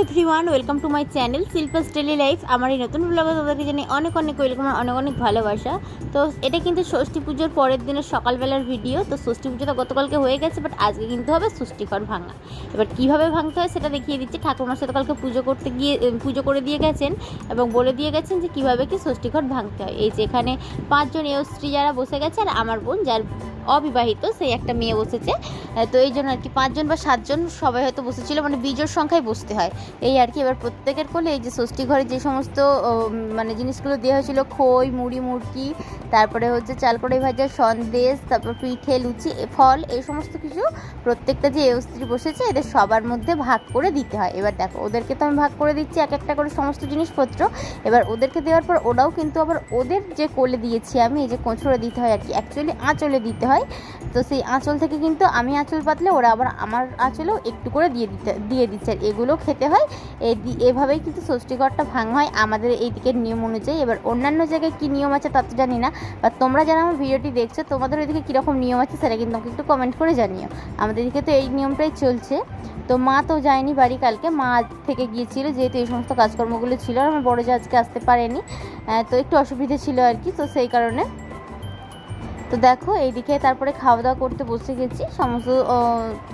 Everyone, welcome to my channel Shilpa's daily life. আমার এই নতুন ব্লগে তোমাদেরকে জানাই অনেক অনেক ওয়েলকাম, অনেক অনেক ভালোবাসা। তো এটা কিন্তু ষষ্ঠী পুজোর পরের দিনের সকালবেলার ভিডিও। তো ষষ্ঠী পুজোটা গতকালকে হয়ে গেছে, বাট আজকে কিন্তু হবে ষষ্ঠীঘর ভাঙা। এবার কীভাবে ভাঙতে হয় সেটা দেখিয়ে দিচ্ছি। ঠাকুমার সাথে কালকে পুজো করে দিয়ে গেছেন এবং বলে দিয়ে গেছেন যে কীভাবে কি ষষ্ঠীঘর ভাঙতে হয়। এই যে এখানে 5 জন স্ত্রী যারা বসে গেছে, আর আমার বোন যার অবিবাহিত সেই একটা মেয়ে বসেছে। তো এই জন্য আর কি 5 জন বা 7 জন সবাই হয়তো বসেছিল, মানে বিজোড় সংখ্যায় বসতে হয় এই আর কি। এবার প্রত্যেকের কোলে এই যে ষষ্ঠী ঘরে যে সমস্ত মানে জিনিসগুলো দেওয়া হয়েছিল, খই, মুড়ি, মুড়কি, তারপরে হচ্ছে চাল কড়াই ভাজা, সন্দেশ, তারপর পিঠে, লুচি, ফল, এই সমস্ত কিছু প্রত্যেকটা যে স্ত্রী বসেছে এদের সবার মধ্যে ভাগ করে দিতে হয়। এবার দেখো ওদেরকে তো আমি ভাগ করে দিচ্ছি এক একটা করে সমস্ত জিনিসপত্র। এবার ওদেরকে দেওয়ার পর ওরাও কিন্তু আবার ওদের যে কোলে দিয়েছি আমি, এই যে কোঁচড়ে দিতে হয় আর কি, অ্যাকচুয়ালি আঁচলে দিতে হয়। তো সেই আঁচল থেকে কিন্তু আমি আঁচল পাতলে ওরা আবার আমার আঁচলেও একটু করে দিয়ে দিচ্ছে। আর এগুলো খেতে হয়। এভাবেই কিন্তু ষষ্ঠীঘরটা ভাঙা হয় আমাদের এই দিকের নিয়ম অনুযায়ী। এবার অন্যান্য জায়গায় কী নিয়ম আছে তা তো জানি না, বা তোমরা যারা আমার ভিডিওটি দেখছো তোমাদের ওইদিকে কীরকম নিয়ম আছে সেটা কিন্তু আমাকে একটু কমেন্ট করে জানিও। আমাদের দিকে তো এই নিয়মটাই চলছে। তো মা তো যায়নি বাড়ি কালকে, মা থেকে গিয়েছিল যেহেতু এই সমস্ত কাজকর্মগুলো ছিল। আর আমার বড় যে আজকে আসতে পারেনি, তো একটু অসুবিধা ছিল আর কি, তো সেই কারণে। তো দেখো এইদিকে তারপরে খাওয়া দাওয়া করতে বসে গেছি, সমস্ত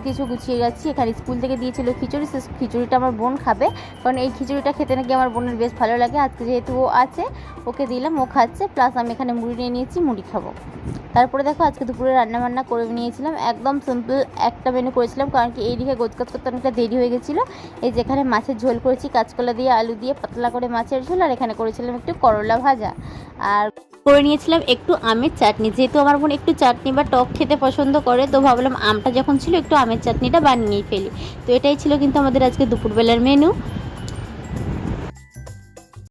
কিছু গুছিয়ে গেছি। এখানে স্কুল থেকে দিয়েছিল খিচুড়ি, সে খিচুড়িটা আমার বোন খাবে, কারণ এই খিচুড়িটা খেতে নাকি আমার বোনের বেশ ভালো লাগে। আজকে যেহেতু ও আছে ওকে দিলাম, ও খাচ্ছে, প্লাস আমি এখানে মুড়ি নিয়ে নিয়েছি, মুড়ি খাবো। তারপরে দেখো আজকে দুপুরে রান্নাবান্না করে নিয়েছিলাম, একদম সিম্পল একটা মেনু করেছিলাম, কারণ কি এইদিকে গোছগাছ করতে অনেকটা দেরি হয়ে গেছিলো। এই যেখানে মাছের ঝোল করেছি কাঁচকলা দিয়ে, আলু দিয়ে, পাতলা করে মাছের ঝোল, আর এখানে করেছিলাম একটু করলা ভাজা, আর করে নিয়েছিলাম একটু আমের চাটনি। যেহেতু আমার বোন একটু চাটনি বা টক খেতে পছন্দ করে, তো ভাবলাম আমটা যখন ছিল একটু আমের চাটনিটা বানিয়েই ফেলি। তো এটাই ছিল কিন্তু আমাদের আজকে দুপুরবেলার মেনু।